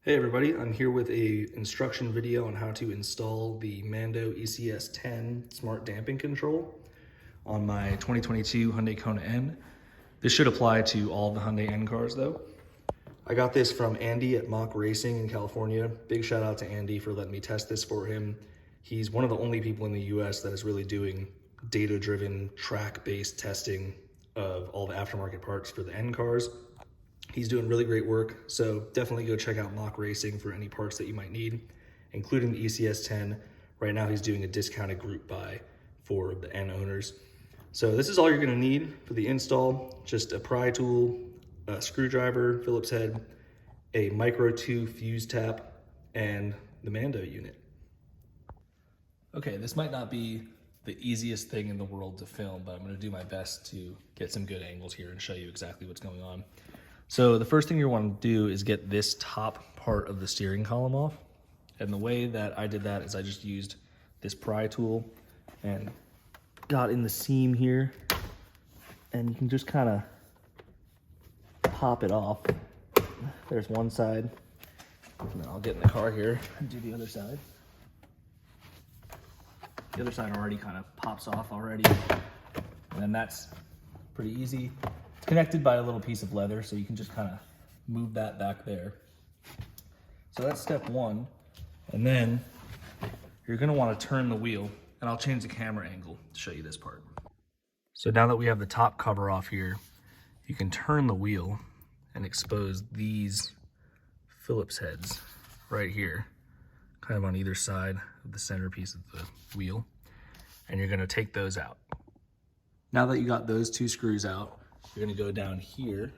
Hey everybody, I'm here with a instruction video on how to install the Mando ECS10 smart damping control on my 2022 Hyundai Kona N. This should apply to all the Hyundai N cars though. I got this from Andy at Mach Racing in California. Big shout out to Andy for letting me test this for him. He's one of the only people in the US that is really doing data-driven, track-based testing of all the aftermarket parts for the N cars. He's doing really great work, so definitely go check out Mach Racing for any parts that you might need, including the ECS10. Right now he's doing a discounted group buy for the N owners. So this is all you're gonna need for the install: just a pry tool, a screwdriver, Phillips head, a micro 2 fuse tap, and the Mando unit. Okay, this might not be the easiest thing in the world to film, but I'm gonna do my best to get some good angles here and show you exactly what's going on. So the first thing you want to do is get this top part of the steering column off. And the way that I did that is I just used this pry tool and got in the seam here. And you can just kind of pop it off. There's one side. And then I'll get in the car here and do the other side. The other side already kind of pops off already. And then that's pretty easy. It's connected by a little piece of leather, so you can just kind of move that back there. So that's step one. And then you're gonna want to turn the wheel, and I'll change the camera angle to show you this part. So now that we have the top cover off here, you can turn the wheel and expose these Phillips heads right here, kind of on either side of the centerpiece of the wheel. And you're gonna take those out. Now that you got those two screws out, you're gonna go down here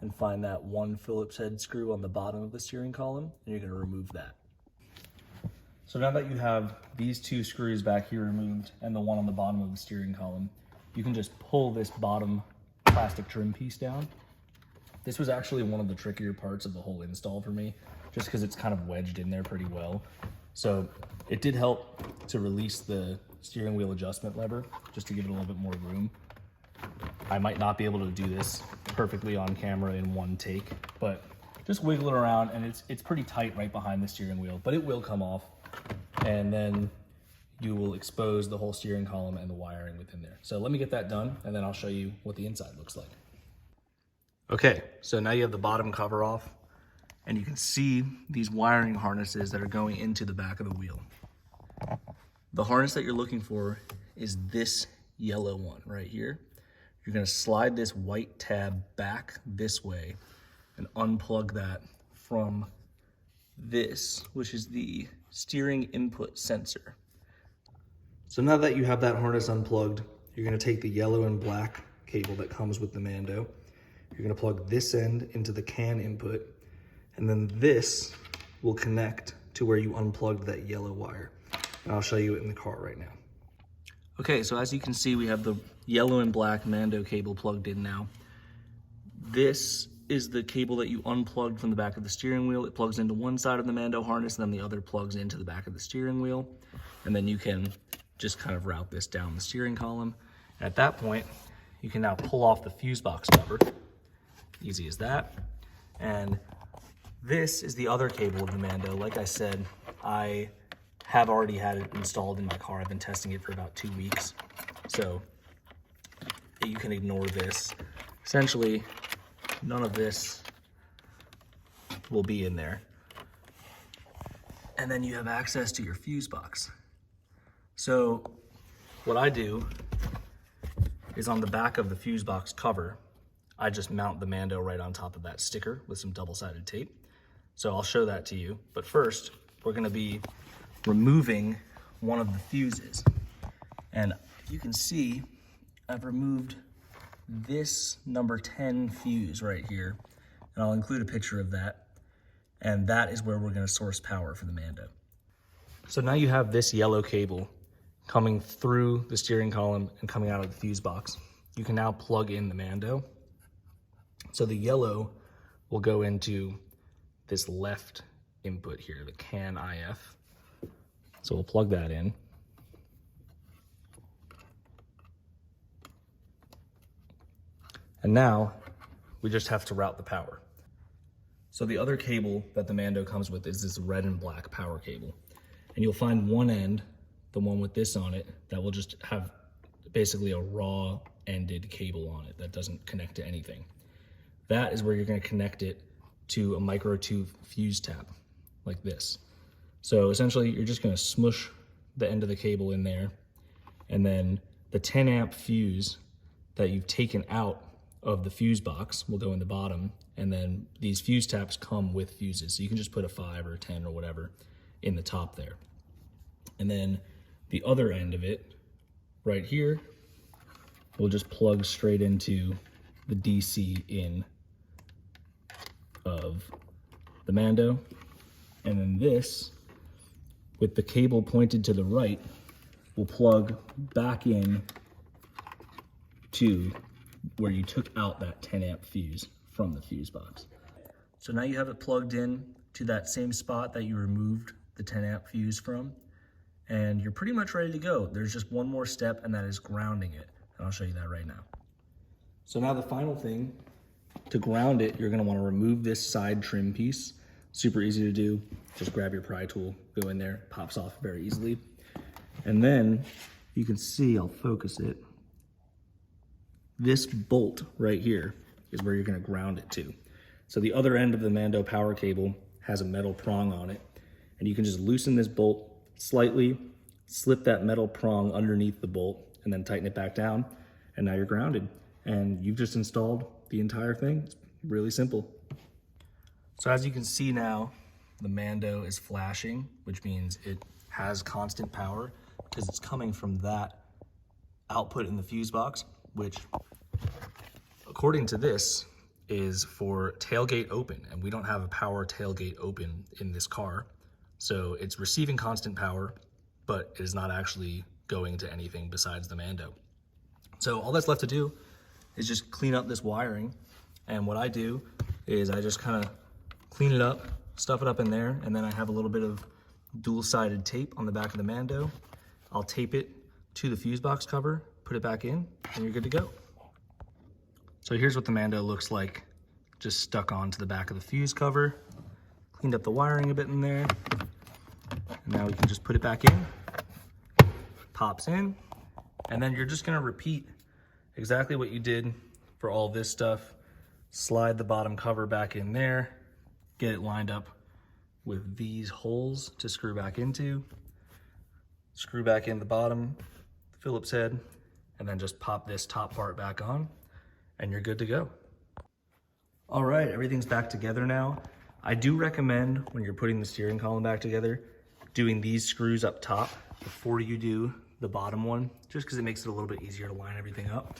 and find that one Phillips head screw on the bottom of the steering column, and you're gonna remove that. So now that you have these two screws back here removed and the one on the bottom of the steering column, you can just pull this bottom plastic trim piece down. This was actually one of the trickier parts of the whole install for me, just because it's kind of wedged in there pretty well. So it did help to release the steering wheel adjustment lever, just to give it a little bit more room. I might not be able to do this perfectly on camera in one take, but just wiggle it around, and it's pretty tight right behind the steering wheel, but it will come off, and then you will expose the whole steering column and the wiring within there. So let me get that done, and then I'll show you what the inside looks like. Okay, so now you have the bottom cover off, and you can see these wiring harnesses that are going into the back of the wheel. The harness that you're looking for is this yellow one right here. You're gonna slide this white tab back this way and unplug that from this, which is the steering input sensor. So now that you have that harness unplugged, you're gonna take the yellow and black cable that comes with the Mando. You're gonna plug this end into the CAN input, and then this will connect to where you unplugged that yellow wire. And I'll show you it in the car right now. Okay, so as you can see, we have the yellow and black Mando cable plugged in now. This is the cable that you unplugged from the back of the steering wheel. It plugs into one side of the Mando harness, and then the other plugs into the back of the steering wheel. And then you can just kind of route this down the steering column. And at that point, you can now pull off the fuse box cover. Easy as that. And this is the other cable of the Mando. Like I said, I have already had it installed in my car. I've been testing it for about 2 weeks. So you can ignore this. Essentially, none of this will be in there. And then you have access to your fuse box. So what I do is on the back of the fuse box cover, I just mount the Mando right on top of that sticker with some double-sided tape. So I'll show that to you. But first, we're gonna be removing one of the fuses. And you can see I've removed this number 10 fuse right here, and I'll include a picture of that. And that is where we're gonna source power for the Mando. So now you have this yellow cable coming through the steering column and coming out of the fuse box. You can now plug in the Mando. So the yellow will go into this left input here, the CAN IF. So we'll plug that in. And now we just have to route the power. So the other cable that the Mando comes with is this red and black power cable. And you'll find one end, the one with this on it, that will just have basically a raw ended cable on it that doesn't connect to anything. That is where you're going to connect it to a micro tube fuse tap like this. So essentially you're just going to smush the end of the cable in there, and then the 10 amp fuse that you've taken out of the fuse box will go in the bottom, and then these fuse taps come with fuses. So you can just put a 5 or a 10 or whatever in the top there. And then the other end of it right here will just plug straight into the DC in of the Mando. And then this, with the cable pointed to the right, will plug back in to where you took out that 10 amp fuse from the fuse box. So now you have it plugged in to that same spot that you removed the 10 amp fuse from, and you're pretty much ready to go. There's just one more step, and that is grounding it. And I'll show you that right now. So now the final thing, to ground it, you're gonna wanna remove this side trim piece. Super easy to do. Just grab your pry tool, go in there, pops off very easily. And then you can see, I'll focus it. This bolt right here is where you're gonna ground it to. So the other end of the Mando power cable has a metal prong on it, and you can just loosen this bolt slightly, slip that metal prong underneath the bolt, and then tighten it back down, and now you're grounded. And you've just installed the entire thing. It's really simple. So as you can see now, the Mando is flashing, which means it has constant power because it's coming from that output in the fuse box, which according to this is for tailgate open, and we don't have a power tailgate open in this car. So it's receiving constant power, but it is not actually going to anything besides the Mando. So all that's left to do is just clean up this wiring. And what I do is I just kind of clean it up, stuff it up in there, and then I have a little bit of dual-sided tape on the back of the Mando. I'll tape it to the fuse box cover, put it back in, and you're good to go. So here's what the Mando looks like, just stuck onto the back of the fuse cover. Cleaned up the wiring a bit in there. And now we can just put it back in, pops in, and then you're just gonna repeat exactly what you did for all this stuff. Slide the bottom cover back in there, get it lined up with these holes to screw back into, screw back in the bottom Phillips head, and then just pop this top part back on, and you're good to go. All right, everything's back together now. I do recommend when you're putting the steering column back together, doing these screws up top before you do the bottom one, just because it makes it a little bit easier to line everything up.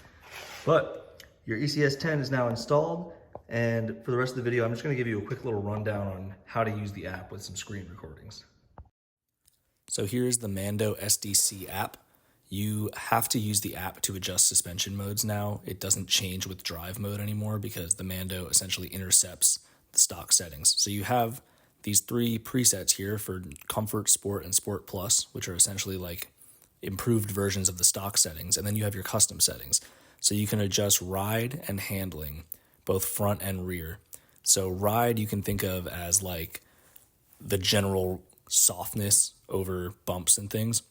But your ECS10 is now installed, and for the rest of the video, I'm just gonna give you a quick little rundown on how to use the app with some screen recordings. So here's the Mando SDC app. You have to use the app to adjust suspension modes now. It doesn't change with drive mode anymore because the Mando essentially intercepts the stock settings. So you have these 3 presets here for Comfort, Sport, and Sport Plus, which are essentially like improved versions of the stock settings. And then you have your custom settings. So you can adjust ride and handling, both front and rear. So ride you can think of as like the general softness over bumps and things.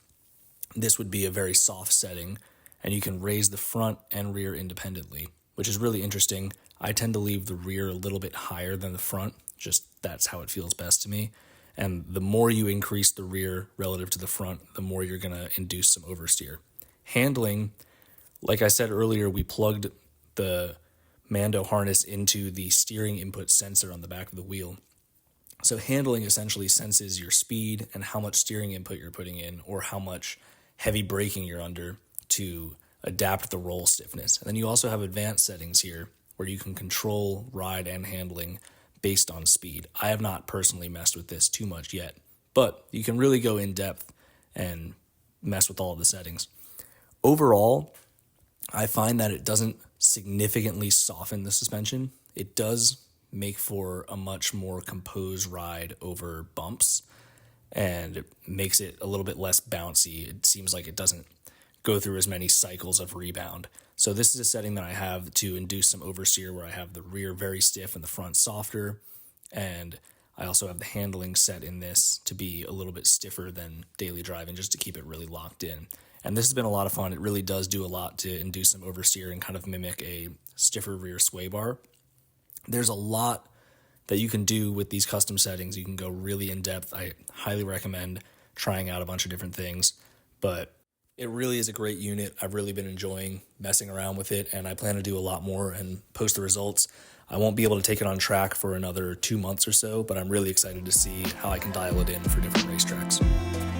This would be a very soft setting, and you can raise the front and rear independently, which is really interesting. I tend to leave the rear a little bit higher than the front, just that's how it feels best to me. And the more you increase the rear relative to the front, the more you're gonna induce some oversteer. Handling, like I said earlier, we plugged the Mando harness into the steering input sensor on the back of the wheel. So handling essentially senses your speed and how much steering input you're putting in, or how much heavy braking you're under to adapt the roll stiffness. And then you also have advanced settings here where you can control ride and handling based on speed. I have not personally messed with this too much yet, but you can really go in depth and mess with all of the settings. Overall, I find that it doesn't significantly soften the suspension. It does make for a much more composed ride over bumps, and it makes it a little bit less bouncy. It seems like it doesn't go through as many cycles of rebound. So this is a setting that I have to induce some oversteer, where I have the rear very stiff and the front softer. And I also have the handling set in this to be a little bit stiffer than daily driving, just to keep it really locked in. And this has been a lot of fun. It really does do a lot to induce some oversteer and kind of mimic a stiffer rear sway bar. There's a lot that you can do with these custom settings. You can go really in depth. I highly recommend trying out a bunch of different things, but it really is a great unit. I've really been enjoying messing around with it, and I plan to do a lot more and post the results. I won't be able to take it on track for another 2 months or so, but I'm really excited to see how I can dial it in for different racetracks.